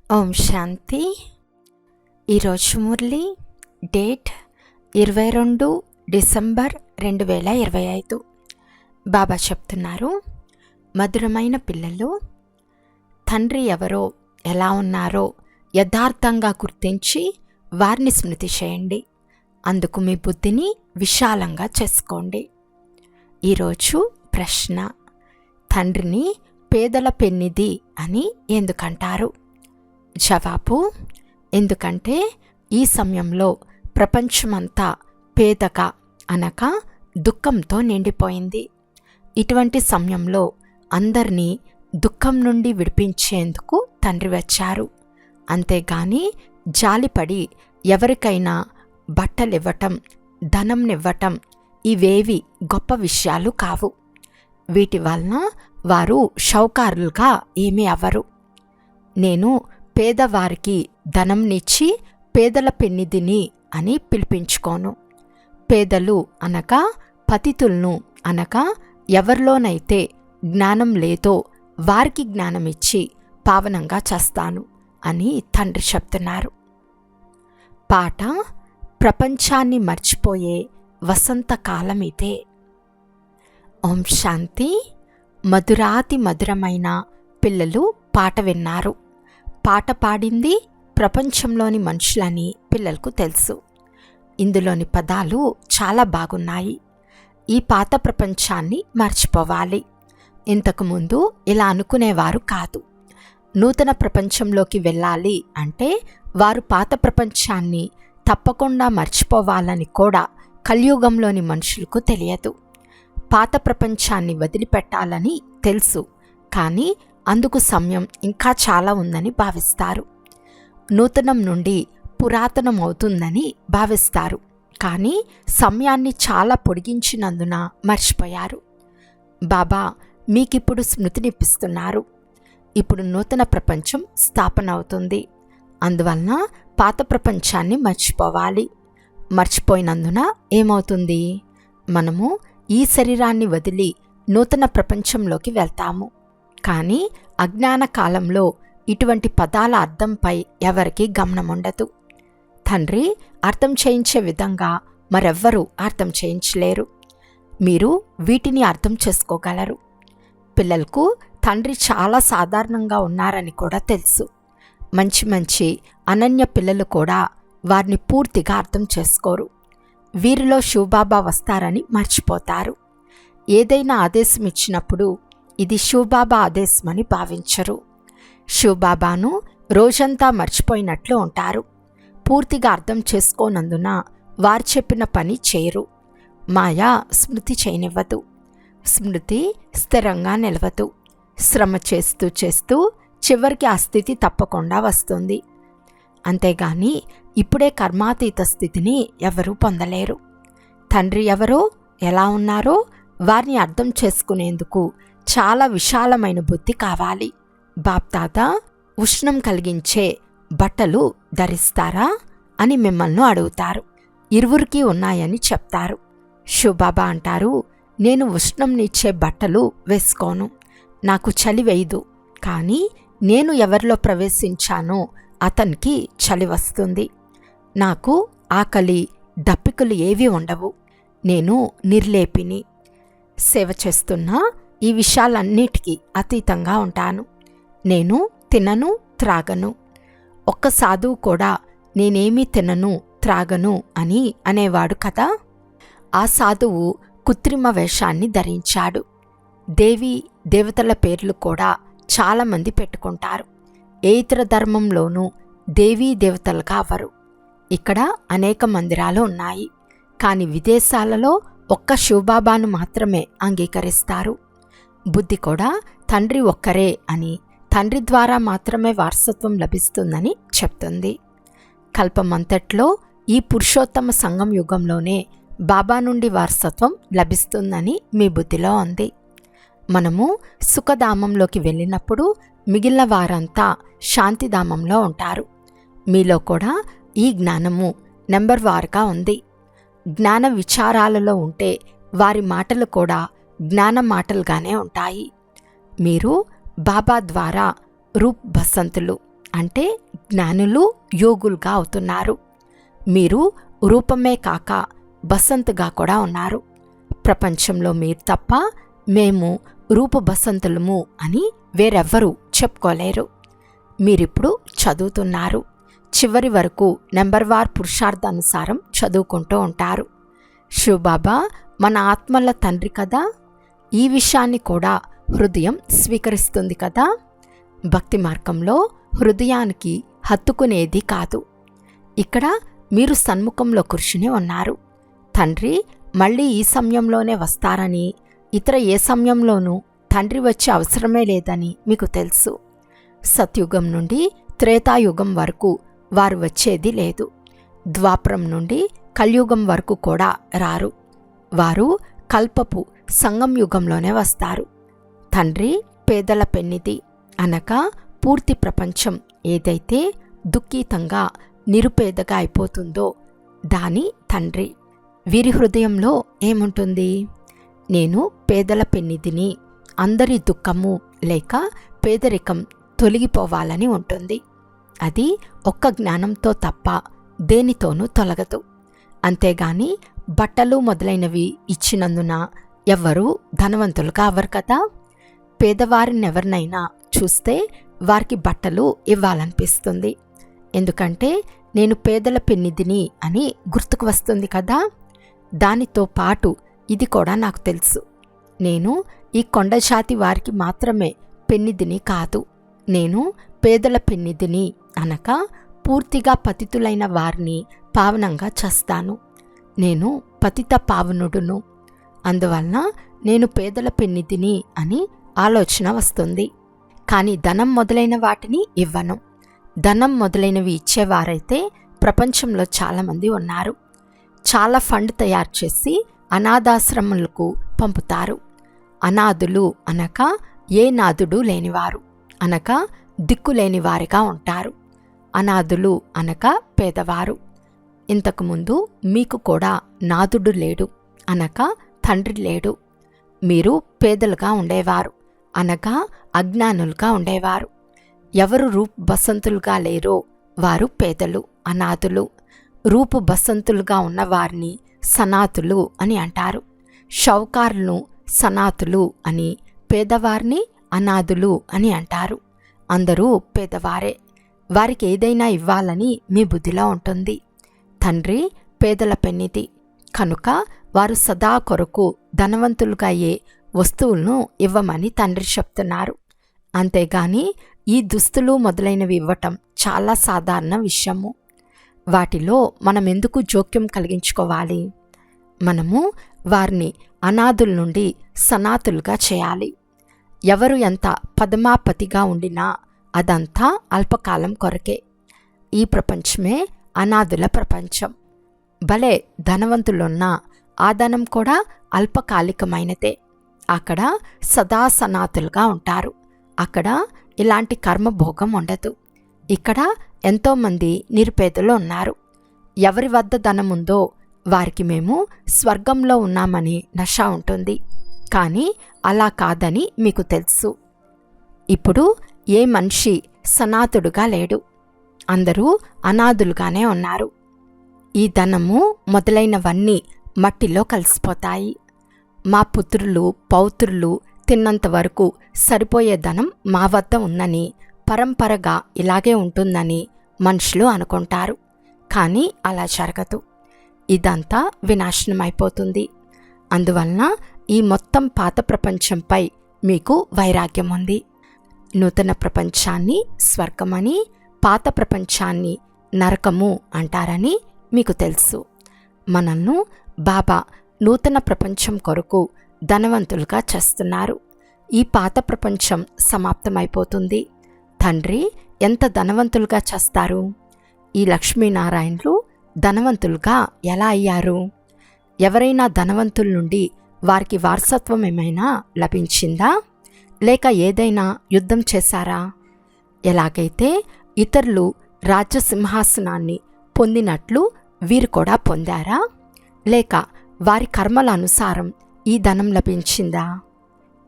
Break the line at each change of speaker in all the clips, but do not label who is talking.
ఓం శాంతి. ఈరోజు Murali date 22 December 2025. బాబా చెప్తున్నారు, మధురమైన పిల్లలు, తండ్రి ఎవరో ఎలా ఉన్నారో యథార్థంగా గుర్తించి వారిని స్మృతి చేయండి. అందుకు మీ బుద్ధిని విశాలంగా చేసుకోండి. ఈరోజు ప్రశ్న: తండ్రిని పేదల పెన్నిది అని ఎందుకంటారు? జవాబు: ఎందుకంటే ఈ సమయంలో ప్రపంచమంతా పేదగా అనగా దుఃఖంతో నిండిపోయింది. ఇటువంటి సమయంలో అందరినీ దుఃఖం నుండి విడిపించేందుకు తండ్రి వచ్చారు. అంతేగాని జాలిపడి ఎవరికైనా బట్టలివ్వటం, ధనంనివ్వటం ఇవేవి గొప్ప విషయాలు కావు. వీటి వలన వారు షౌకారులుగా ఏమీ అవ్వరు. నేను పేదవారికి ధనంనిచ్చి పేదల పెన్నిదిని అని పిలిపించుకోను. పేదలు అనగా పతితులను అనగా ఎవరిలోనైతే జ్ఞానం లేదో వారికి జ్ఞానమిచ్చి పావనంగా చేస్తాను అని తండ్రి చెప్తున్నారు. పాట: ప్రపంచాన్ని మర్చిపోయే వసంతకాలం ఇదే. ఓం శాంతి. మధురాతి మధురమైన పిల్లలు పాట విన్నారు. పాట పాడింది ప్రపంచంలోని మనుషులని పిల్లలకు తెలుసు. ఇందులోని పదాలు చాలా బాగున్నాయి. ఈ పాత ప్రపంచాన్ని మర్చిపోవాలి. ఇంతకుముందు ఇలా అనుకునేవారు కాదు. నూతన ప్రపంచంలోకి వెళ్ళాలి అంటే వారు పాత ప్రపంచాన్ని తప్పకుండా మర్చిపోవాలని కూడా కలియుగంలోని మనుషులకు తెలియదు. పాత ప్రపంచాన్ని వదిలిపెట్టాలని తెలుసు, కానీ అందుకు సమయం ఇంకా చాలా ఉందని భావిస్తారు. నూతనం నుండి పురాతనం అవుతుందని భావిస్తారు, కానీ సమయాన్ని చాలా పొడిగించినందున మర్చిపోయారు. బాబా మీకిప్పుడు స్మృతినిప్పిస్తున్నారు. ఇప్పుడు నూతన ప్రపంచం స్థాపన అవుతుంది. అందువలన పాత ప్రపంచాన్ని మర్చిపోవాలి. మర్చిపోయినందున ఏమవుతుంది? మనము ఈ శరీరాన్ని వదిలి నూతన ప్రపంచంలోకి వెళ్తాము. కానీ అజ్ఞాన కాలంలో ఇటువంటి పదాల అర్థంపై ఎవరికీ గమనం ఉండదు. తండ్రి అర్థం చేయించే విధంగా మరెవ్వరూ అర్థం చేయించలేరు. మీరు వీటిని అర్థం చేసుకోగలరు. పిల్లలకు తండ్రి చాలా సాధారణంగా ఉన్నారని కూడా తెలుసు. మంచి మంచి అనన్య పిల్లలు కూడా వారిని పూర్తిగా అర్థం చేసుకోరు. వీరిలో శివబాబా వస్తారని మర్చిపోతారు. ఏదైనా ఆదేశం ఇచ్చినప్పుడు ఇది శివబాబా ఆదేశమని భావించరు. శివబాబాను రోజంతా మర్చిపోయినట్లు ఉంటారు. పూర్తిగా అర్థం చేసుకోనందున వారు చెప్పిన పని చేయరు. మాయా స్మృతి చేయనివ్వదు. స్మృతి స్థిరంగా నిలవదు. శ్రమ చేస్తూ చేస్తూ చివరికి ఆ స్థితి తప్పకుండా వస్తుంది. అంతేగాని ఇప్పుడే కర్మాతీత స్థితిని ఎవరూ పొందలేరు. తండ్రి ఎవరో ఎలా ఉన్నారో వారిని అర్థం చేసుకునేందుకు చాలా విశాలమైన బుద్ధి కావాలి. బాప్దాదా ఉష్ణం కలిగించే బట్టలు ధరిస్తారా అని మిమ్మల్ని అడుగుతారు. ఇరువురికి ఉన్నాయని చెప్తారు. శివబాబా అంటారు, నేను ఉష్ణంనిచ్చే బట్టలు వేసుకోను, నాకు చలి వేయదు. కానీ నేను ఎవరిలో ప్రవేశించానో అతనికి చలి వస్తుంది. నాకు ఆకలి దప్పికలు ఏవీ ఉండవు. నేను నిర్లేపిని. సేవ చేస్తున్నా ఈ విషయాలన్నిటికీ అతీతంగా ఉంటాను. నేను తినను, త్రాగను. ఒక్క సాధువు కూడా నేనేమీ తినను, త్రాగను అని అనేవాడు కదా. ఆ సాధువు కృత్రిమ వేషాన్ని ధరించాడు. దేవీ దేవతల పేర్లు కూడా చాలామంది పెట్టుకుంటారు. ఏ ఇతర ధర్మంలోనూ దేవీ దేవతలుగా అవ్వరు. ఇక్కడ అనేక మందిరాలు ఉన్నాయి, కానీ విదేశాలలో ఒక్క శివబాబాను మాత్రమే అంగీకరిస్తారు. బుద్ధి కూడా తండ్రి ఒక్కరే అని, తండ్రి ద్వారా మాత్రమే వారసత్వం లభిస్తుందని చెప్తుంది. కల్పమంతట్లో ఈ పురుషోత్తమ సంగం యుగంలోనే బాబా నుండి వారసత్వం లభిస్తుందని మీ బుద్ధిలో ఉంది. మనము సుఖధామంలోకి వెళ్ళినప్పుడు మిగిలిన వారంతా శాంతిధామంలో ఉంటారు. మీలో కూడా ఈ జ్ఞానము నెంబర్ వారుగా ఉంది. జ్ఞాన విచారాలలో ఉంటే వారి మాటలు కూడా జ్ఞాన మాటలుగానే ఉంటాయి. మీరు బాబా ద్వారా రూప్ బసంతులు అంటే జ్ఞానులు యోగులుగా అవుతున్నారు. మీరు రూపమే కాక బసంతుగా కూడా ఉన్నారు. ప్రపంచంలో మీరు తప్ప మేము రూపు బసంతులము అని వేరెవ్వరూ చెప్పుకోలేరు. మీరిప్పుడు చదువుతున్నారు. చివరి వరకు నెంబర్వార్ పురుషార్థానుసారం చదువుకుంటూ ఉంటారు. శివబాబా మన ఆత్మల తండ్రి కదా, ఈ విషయాన్ని కూడా హృదయం స్వీకరిస్తుంది కదా. భక్తి మార్గంలో హృదయానికి హత్తుకునేది కాదు. ఇక్కడ మీరు సన్ముఖంలో కూర్చుని ఉన్నారు. తండ్రి మళ్ళీ ఈ సమయంలోనే వస్తారని, ఇతర ఏ సమయంలోనూ తండ్రి వచ్చే అవసరమే లేదని మీకు తెలుసు. సత్యుగం నుండి త్రేతాయుగం వరకు వారు వచ్చేది లేదు. ద్వాపరం నుండి కలియుగం వరకు కూడా రారు. వారు కల్పపు సంగం యుగంలోనే వస్తారు. తండ్రి పేదల పెన్నిది అనగా పూర్తి ప్రపంచం ఏదైతే దుఃఖితంగా నిరుపేదగా అయిపోతుందో దాని తండ్రి. వీరి హృదయంలో ఏముంటుంది? నేను పేదల పెన్నిదిని, అందరి దుఃఖము లేక పేదరికం తొలగిపోవాలని ఉంటుంది. అది ఒక్క జ్ఞానంతో తప్ప దేనితోనూ తొలగదు. అంతేగాని బట్టలు మొదలైనవి ఇచ్చినందున ఎవ్వరూ ధనవంతులుగా అవ్వరు కదా. పేదవారినెవరినైనా చూస్తే వారికి బట్టలు ఇవ్వాలనిపిస్తుంది. ఎందుకంటే నేను పేదల పెన్నిదిని అని గుర్తుకు వస్తుంది కదా. దానితో పాటు ఇది కూడా నాకు తెలుసు, నేను ఈ కొండజాతి వారికి మాత్రమే పెన్నిదిని కాదు. నేను పేదల పెన్నిదిని అనగా పూర్తిగా పతితులైన వారిని పావనంగా చేస్తాను. నేను పతిత పావనుడును. అందువలన నేను పేదల పెన్నిదిని అని ఆలోచన వస్తుంది. కానీ ధనం మొదలైన వాటిని ఇవ్వను. ధనం మొదలైనవి ఇచ్చేవారైతే ప్రపంచంలో చాలామంది ఉన్నారు. చాలా ఫండ్ తయారు చేసి అనాథాశ్రమాలకు పంపుతారు. అనాథులు అనగా ఏ నాథుడు లేనివారు అనగా దిక్కులేని వారిగా ఉంటారు. అనాథులు అనగా పేదవారు. ఇంతకుముందు మీకు కూడా నాథుడు లేడు అనగా తండ్రి లేడు. మీరు పేదలుగా ఉండేవారు అనగా అజ్ఞానులుగా ఉండేవారు. ఎవరు రూపు బసంతులుగా లేరో వారు పేదలు, అనాథులు. రూపు బసంతులుగా ఉన్నవారిని సనాతులు అని అంటారు. షౌకారులను సనాతులు అని, పేదవారిని అనాథులు అని అంటారు. అందరూ పేదవారే. వారికి ఏదైనా ఇవ్వాలని మీ బుద్ధిలో ఉంటుంది. తండ్రి పేదల పెన్నిది కనుక వారు సదా కొరకు ధనవంతులుగా అయ్యే వస్తువులను ఇవ్వమని తండ్రి చెప్తున్నారు. అంతేగాని ఈ దుస్తులు మొదలైనవి ఇవ్వటం చాలా సాధారణ విషయము. వాటిలో మనం ఎందుకు జోక్యం కలిగించుకోవాలి? మనము వారిని అనాథుల నుండి సనాతులుగా చేయాలి. ఎవరు ఎంత పదమాపతిగా ఉండినా అదంతా అల్పకాలం కొరకే. ఈ ప్రపంచమే అనాథుల ప్రపంచం. భలే ధనవంతులున్నా ఆ ధనం కూడా అల్పకాలికమైనదే. అక్కడ సదా సనాతులుగా ఉంటారు. అక్కడ ఇలాంటి కర్మభోగం ఉండదు. ఇక్కడ ఎంతోమంది నిరుపేదలు ఉన్నారు. ఎవరి వద్ద ధనముందో వారికి మేము స్వర్గంలో ఉన్నామని నష ఉంటుంది. కానీ అలా కాదని మీకు తెలుసు. ఇప్పుడు ఏ మనిషి సనాతుడుగా లేడు. అందరూ అనాథులుగానే ఉన్నారు. ఈ ధనము మొదలైనవన్నీ మట్టిలో కలిసిపోతాయి. మా పుత్రులు పౌత్రులు తిన్నంత వరకు సరిపోయే ధనం మా వద్ద ఉందని, పరంపరగా ఇలాగే ఉంటుందని మనుషులు అనుకుంటారు. కానీ అలా జరగదు. ఇదంతా వినాశనమైపోతుంది. అందువలన ఈ మొత్తం పాత ప్రపంచంపై మీకు వైరాగ్యం ఉంది. నూతన ప్రపంచాన్ని స్వర్గమని, పాత ప్రపంచాన్ని నరకము అంటారని మీకు తెలుసు. మనల్ని బాబా నూతన ప్రపంచం కొరకు ధనవంతులుగా చేస్తున్నారు. ఈ పాత ప్రపంచం సమాప్తమైపోతుంది. తండ్రి ఎంత ధనవంతులుగా చేస్తారు? ఈ లక్ష్మీనారాయణులు ధనవంతులుగా ఎలా అయ్యారు? ఎవరైనా ధనవంతుల నుండి వారికి వారసత్వం ఏమైనా లభించిందా? లేక ఏదైనా యుద్ధం చేశారా? ఎలాగైతే ఇతరులు రాజ్యసింహాసనాన్ని పొందినట్లు వీరు కూడా పొందారా? లేక వారి కర్మల అనుసారం ఈ ధనం లభించిందా?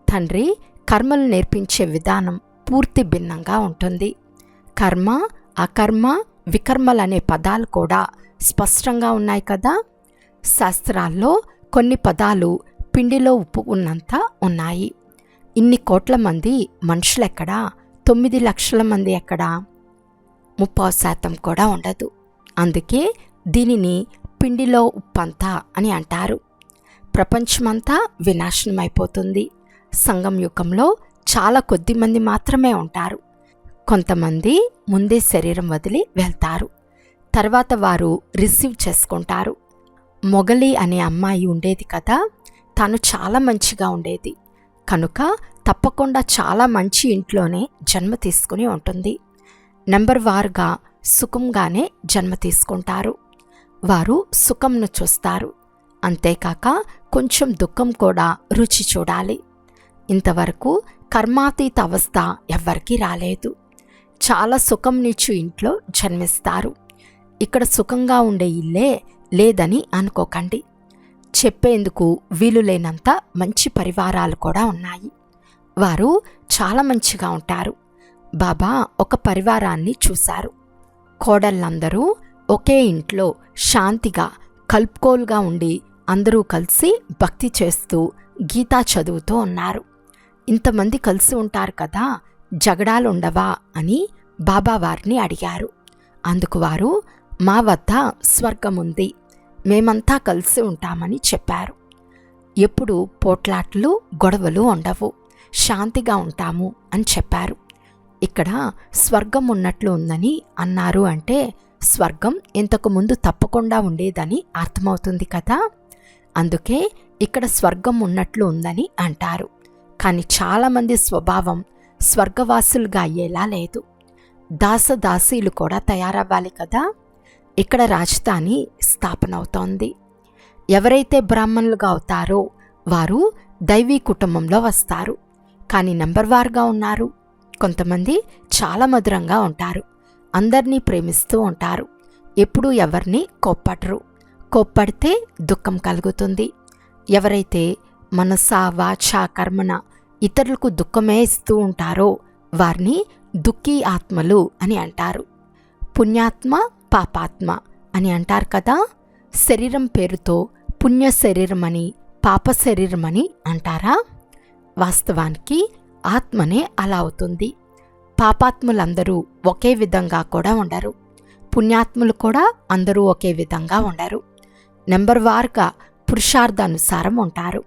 తండ్రి కర్మలు నేర్పించే విధానం పూర్తి భిన్నంగా ఉంటుంది. కర్మ, అకర్మ, వికర్మలనే పదాలు కూడా స్పష్టంగా ఉన్నాయి కదా. శాస్త్రాల్లో కొన్ని పదాలు పిండిలో ఉప్పు ఉన్నంత ఉన్నాయి. ఇన్ని కోట్ల మంది మనుషులెక్కడా, 9 లక్షల మంది ఎక్కడా, 30% కూడా ఉండదు. అందుకే దీనిని పిండిలో ఉప్పంతా అని అంటారు. ప్రపంచమంతా వినాశనమైపోతుంది. సంగం యుగంలో చాలా కొద్ది మంది మాత్రమే ఉంటారు. కొంతమంది ముందే శరీరం వదిలి వెళ్తారు. తర్వాత వారు రిసీవ్ చేసుకుంటారు. మొగలి అనే అమ్మాయి ఉండేది కదా, తను చాలా మంచిగా ఉండేది కనుక తప్పకుండా చాలా మంచి ఇంట్లోనే జన్మ తీసుకుని ఉంటుంది. నెంబర్ వారుగా సుఖంగానే జన్మ తీసుకుంటారు. వారు సుఖంను చూస్తారు. అంతేకాక కొంచెం దుఃఖం కూడా రుచి చూడాలి. ఇంతవరకు కర్మాతీత అవస్థ ఎవ్వరికీ రాలేదు. చాలా సుఖంనిచ్చు ఇంట్లో జన్మిస్తారు. ఇక్కడ సుఖంగా ఉండే ఇల్లే లేదని అనుకోకండి. చెప్పేందుకు వీలు లేనంత మంచి పరివారాలు కూడా ఉన్నాయి. వారు చాలా మంచిగా ఉంటారు. బాబా ఒక పరివారాన్ని చూశారు. కోడళ్ళందరూ ఒకే ఇంట్లో శాంతిగా కలుపుకోలుగా ఉండి అందరూ కలిసి భక్తి చేస్తూ గీతా చదువుతూ ఉన్నారు. ఇంతమంది కలిసి ఉంటారు కదా, జగడాలుండవా అని బాబా వారిని అడిగారు. అందుకు వారు, మా వద్ద స్వర్గముంది, మేమంతా కలిసి ఉంటామని చెప్పారు. ఎప్పుడు పోట్లాట్లు గొడవలు ఉండవు, శాంతిగా ఉంటాము అని చెప్పారు. ఇక్కడ స్వర్గం ఉన్నట్లు ఉందని అన్నారు అంటే స్వర్గం ఇంతకుముందు తప్పకుండా ఉండేదని అర్థమవుతుంది కదా. అందుకే ఇక్కడ స్వర్గం ఉన్నట్లు ఉందని అంటారు. కానీ చాలామంది స్వభావం స్వర్గవాసులుగా అయ్యేలా లేదు. దాసదాసీలు కూడా తయారవ్వాలి కదా. ఇక్కడ రాజధాని స్థాపన అవుతోంది. ఎవరైతే బ్రాహ్మణులుగా అవుతారో వారు దైవీ కుటుంబంలో వస్తారు. కానీ నెంబర్ వారుగా ఉన్నారు. కొంతమంది చాలా మధురంగా ఉంటారు, అందరినీ ప్రేమిస్తూ ఉంటారు, ఎప్పుడూ ఎవరిని కోప్పడరు. కోప్పడితే దుఃఖం కలుగుతుంది. ఎవరైతే మనసా వాచా కర్మన ఇతరులకు దుఃఖమే ఇస్తూ ఉంటారో వారిని దుఃఖీ ఆత్మలు అని అంటారు. పుణ్యాత్మ, పాపాత్మ అని అంటారు కదా. శరీరం పేరుతో పుణ్య శరీరం అని, పాప శరీరం అని అంటారా? వాస్తవానికి ఆత్మనే అలా అవుతుంది. పాపాత్ములందరూ ఒకే విధంగా కూడా ఉండరు, పుణ్యాత్ములు కూడా అందరూ ఒకే విధంగా ఉండరు. నెంబర్ వారుగా పురుషార్థానుసారం ఉంటారు.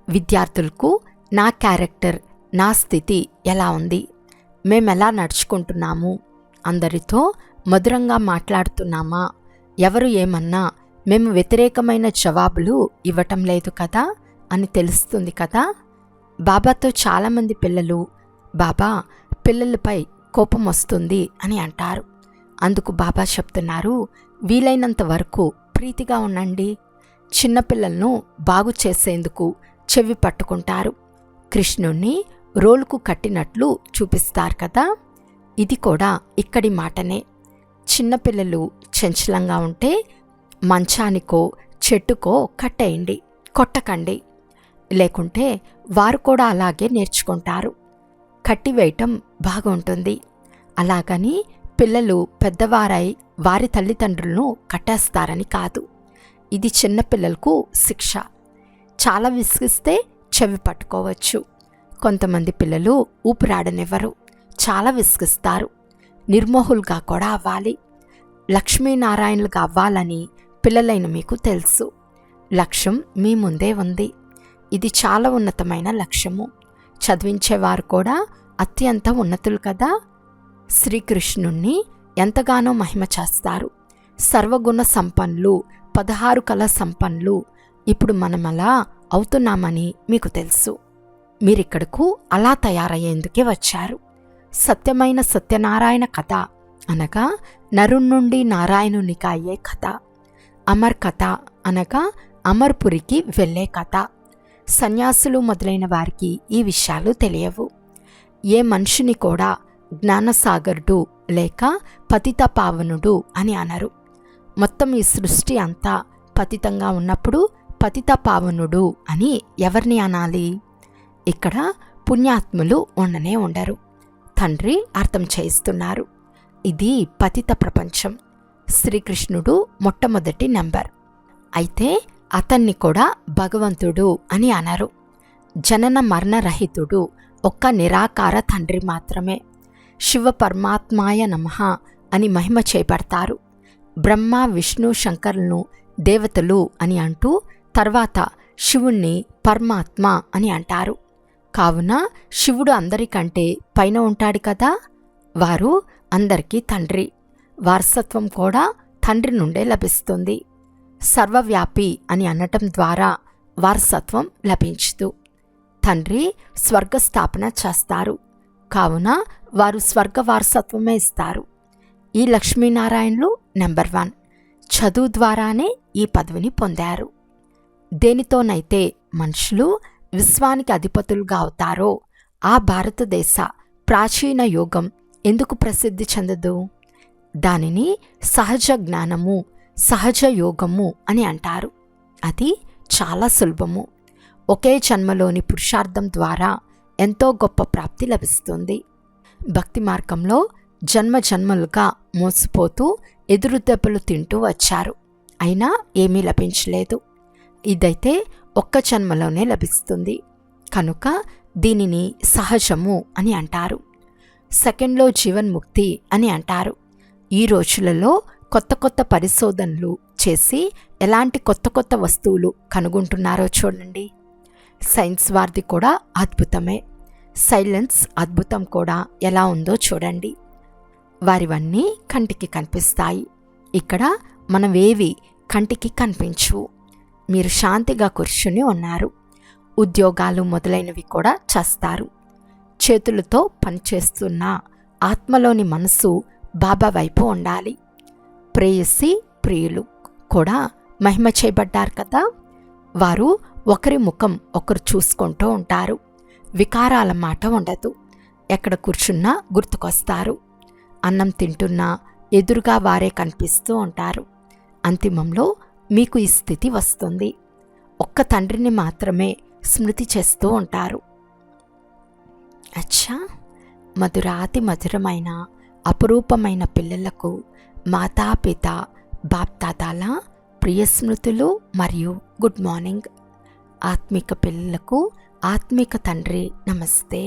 విద్యార్థులకు నా క్యారెక్టర్, నా స్థితి ఎలా ఉంది, మేమెలా నడుచుకుంటున్నాము, అందరితో మధురంగా మాట్లాడుతున్నామా, ఎవరు ఏమన్నా మేము వ్యతిరేకమైన జవాబులు ఇవ్వటం లేదు కదా అని తెలుస్తుంది కదా. బాబాతో చాలామంది పిల్లలు, బాబా పిల్లలపై కోపం వస్తుంది అని అంటారు. అందుకు బాబా చెప్తున్నారు, వీలైనంత వరకు ప్రీతిగా ఉండండి. చిన్నపిల్లలను బాగు చేసేందుకు చెవి పట్టుకుంటారు. కృష్ణుణ్ణి రోలుకు కట్టినట్లు చూపిస్తారు కదా. ఇది కూడా ఇక్కడి మాటనే. చిన్నపిల్లలు చంచలంగా ఉంటే మంచానికో చెట్టుకో కట్టేయండి, కొట్టకండి. లేకుంటే వారు కూడా అలాగే నేర్చుకుంటారు. కట్టివేయటం బాగుంటుంది. అలాగని పిల్లలు పెద్దవారై వారి తల్లిదండ్రులను కట్టేస్తారని కాదు. ఇది చిన్నపిల్లలకు శిక్ష. చాలా విసిగిస్తే చెవి పట్టుకోవచ్చు. కొంతమంది పిల్లలు ఊపిరాడనివ్వరు, చాలా విసిగిస్తారు. నిర్మోహులుగా కూడా అవ్వాలి. లక్ష్మీనారాయణులుగా అవ్వాలని పిల్లలైన మీకు తెలుసు. లక్ష్యం మీ ముందే ఉంది. ఇది చాలా ఉన్నతమైన లక్ష్యము. చదివించేవారు కూడా అత్యంత ఉన్నతులు కదా. శ్రీకృష్ణుణ్ణి ఎంతగానో మహిమ చేస్తారు. సర్వగుణ సంపన్నులు, 16 కళ సంపన్నులు. ఇప్పుడు మనం అలా అవుతున్నామని మీకు తెలుసు. మీరిక్కడకు అలా తయారయ్యేందుకే వచ్చారు. సత్యమైన సత్యనారాయణ కథ అనగా నరుణ్ణుండి నారాయణునికి అయ్యే కథ. అమర్ కథ అనగా అమర్పురికి వెళ్ళే కథ. సన్యాసులు మొదలైన వారికి ఈ విషయాలు తెలియవు. ఏ మనిషిని కూడా జ్ఞానసాగరుడు లేక పతిత పావనుడు అని అనరు. మొత్తం ఈ సృష్టి అంతా పతితంగా ఉన్నప్పుడు పతిత పావనుడు అని ఎవరిని అనాలి? ఇక్కడ పుణ్యాత్ములు ఉండనే ఉండరు. తండ్రి అర్థం చేయిస్తున్నారు. ఇది పతిత ప్రపంచం. శ్రీకృష్ణుడు మొట్టమొదటి నెంబర్. అయితే అతన్ని కూడా భగవంతుడు అని అనరు. జనన మరణరహితుడు ఒక్క నిరాకార తండ్రి మాత్రమే. శివ పరమాత్మాయ నమః అని మహిమ చేపడతారు. బ్రహ్మ విష్ణు శంకరులను దేవతలు అని అంటూ తర్వాత శివుణ్ణి పరమాత్మ అని అంటారు. కావున శివుడు అందరికంటే పైన ఉంటాడు కదా. వారు అందరికీ తండ్రి. వారసత్వం కూడా తండ్రి నుండే లభిస్తుంది. సర్వవ్యాపి అని అనటం ద్వారా వారసత్వం లభించదు. తండ్రి స్వర్గస్థాపన చేస్తారు. కావున వారు స్వర్గ వారసత్వమే ఇస్తారు. ఈ లక్ష్మీనారాయణులు నెంబర్ 1 చదువు ద్వారానే ఈ పదవిని పొందారు. దేనితోనైతే మనుషులు విశ్వానికి అధిపతులుగా అవుతారో ఆ భారతదేశ ప్రాచీన యోగం ఎందుకు ప్రసిద్ధి చెందదు? దానిని సహజ జ్ఞానము, సహజ యోగము అని అంటారు. అది చాలా సులభము. ఒకే జన్మలోని పురుషార్థం ద్వారా ఎంతో గొప్ప ప్రాప్తి లభిస్తుంది. భక్తి మార్గంలో జన్మ జన్మలుగా మోసపోతూ ఎదురు దెబ్బలు తింటూ వచ్చారు. అయినా ఏమీ లభించలేదు. ఇదైతే ఒక్క జన్మలోనే లభిస్తుంది. కనుక దీనిని సహజము అని అంటారు. సెకండ్లో జీవన్ముక్తి అని అంటారు. ఈ రోజులలో కొత్త కొత్త పరిశోధనలు చేసి ఎలాంటి కొత్త కొత్త వస్తువులు కనుగొంటున్నారో చూడండి. సైన్స్ వారిది కూడా అద్భుతమే. సైలెన్స్ అద్భుతం కూడా ఎలా ఉందో చూడండి. వారివన్నీ కంటికి కనిపిస్తాయి. ఇక్కడ మనవేవి కంటికి కనిపించవు. మీరు శాంతిగా కూర్చుని ఉన్నారు. ఉద్యోగాలు మొదలైనవి కూడా చేస్తారు. చేతులతో పనిచేస్తున్న ఆత్మలోని మనసు బాబా వైపు ఉండాలి. ప్రేయసి ప్రియులు కూడా మహిమ చేయబడ్డారు కదా. వారు ఒకరి ముఖం ఒకరు చూసుకుంటూ ఉంటారు. వికారాల మాట ఉండదు. ఎక్కడ కూర్చున్నా గుర్తుకొస్తారు. అన్నం తింటున్నా ఎదురుగా వారే కనిపిస్తూ ఉంటారు. అంతిమంలో మీకు ఈ స్థితి వస్తుంది. ఒక్క తండ్రిని మాత్రమే స్మృతి చేస్తూ ఉంటారు. అచ్చా, మధురాతి మధురమైన అపురూపమైన పిల్లలకు మాతాపిత బాప్దాదాల ప్రియ స్మృతులు మరియు గుడ్ మార్నింగ్. ఆత్మిక పిల్లలకు ఆత్మిక తండ్రి నమస్తే.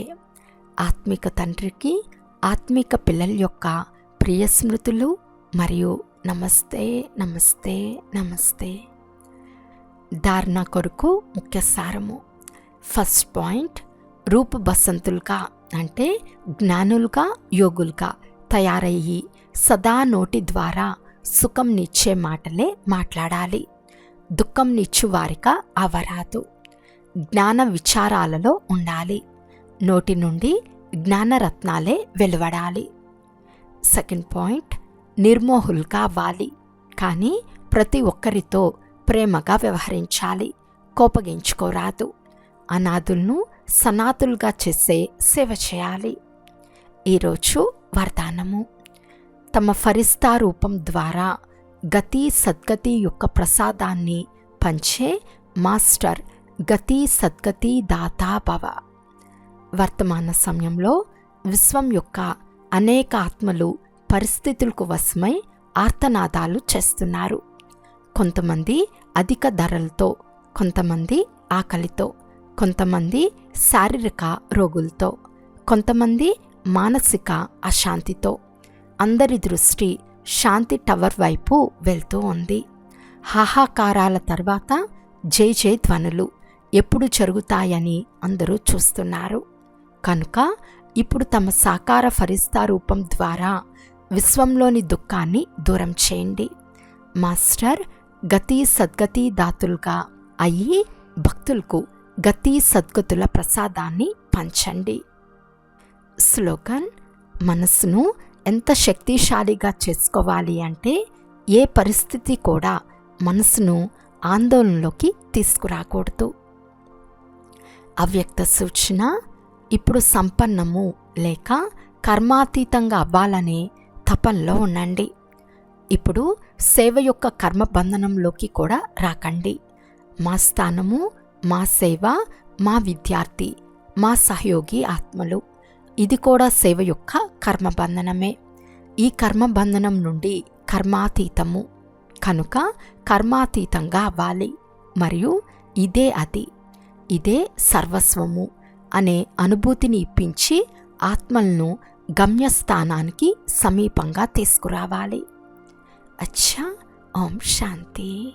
ఆత్మిక తండ్రికి ఆత్మిక పిల్లల యొక్క ప్రియ స్మృతులు మరియు నమస్తే నమస్తే నమస్తే. ధారణ కొరకు ముఖ్య సారము. ఫస్ట్ పాయింట్, రూప బసంతులుగా అంటే జ్ఞానులుగా యోగులుగా తయారయ్యి సదా నోటి ద్వారా సుఖంనిచ్చే మాటలే మాట్లాడాలి. దుఃఖంనిచ్చు వారిగా అవరాదు. జ్ఞాన విచారాలలో ఉండాలి. నోటి నుండి జ్ఞానరత్నాలే వెలువడాలి. సెకండ్ పాయింట్, నిర్మోహులుగా అవ్వాలి. కానీ ప్రతి ఒక్కరితో ప్రేమగా వ్యవహరించాలి. కోపగించుకోరాదు. అనాథులను సనాథులుగా చేసే సేవ చేయాలి. ఈరోజు వరదానము. తమ ఫరిస్తా రూపం ద్వారా గతి సద్గతి యొక్క ప్రసాదాన్ని పంచే మాస్టర్ గతి సద్గతి దాతా భవ. వర్తమాన సమయంలో విశ్వం యొక్క అనేక ఆత్మలు పరిస్థితులకు వశమై ఆర్తనాదాలు చేస్తున్నారు. కొంతమంది అధిక ధరలతో, కొంతమంది ఆకలితో, కొంతమంది శారీరక రోగులతో, కొంతమంది మానసిక అశాంతితో. అందరి దృష్టి శాంతి టవర్ వైపు వెళ్తూ ఉంది. హాహాకారాల తర్వాత జై జై ధ్వనులు ఎప్పుడు జరుగుతాయని అందరూ చూస్తున్నారు. కనుక ఇప్పుడు తమ సాకార ఫరిస్తా రూపం ద్వారా విశ్వంలోని దుఃఖాన్ని దూరం చేయండి. మాస్టర్ గతి సద్గతి దాతులుగా అయ్యి భక్తులకు గతి సద్గతుల ప్రసాదాన్ని పంచండి. స్లోగన్. మనసును ఎంత శక్తిశాలిగా చేసుకోవాలి అంటే ఏ పరిస్థితి కూడా మనసును ఆందోళనలోకి తీసుకురాకూడదు. అవ్యక్త సూచన. ఇప్పుడు సంపన్నము లేక కర్మాతీతంగా అవ్వాలనే తపనలో ఉండండి. ఇప్పుడు సేవ యొక్క కర్మబంధనంలోకి కూడా రాకండి. మా స్థానము, మా సేవ, మా విద్యార్థి, మా సహయోగి ఆత్మలు. ఇది కూడా సేవ యొక్క కర్మబంధనమే. ఈ కర్మబంధనం నుండి కర్మాతీతము కనుక కర్మాతీతంగా అవ్వాలి మరియు ఇదే సర్వస్వము అనే అనుభూతిని ఇప్పించి ఆత్మలను గమ్యస్థానానికి సమీపంగా తీసుకురావాలి. అచ్చా, ఓం శాంతి.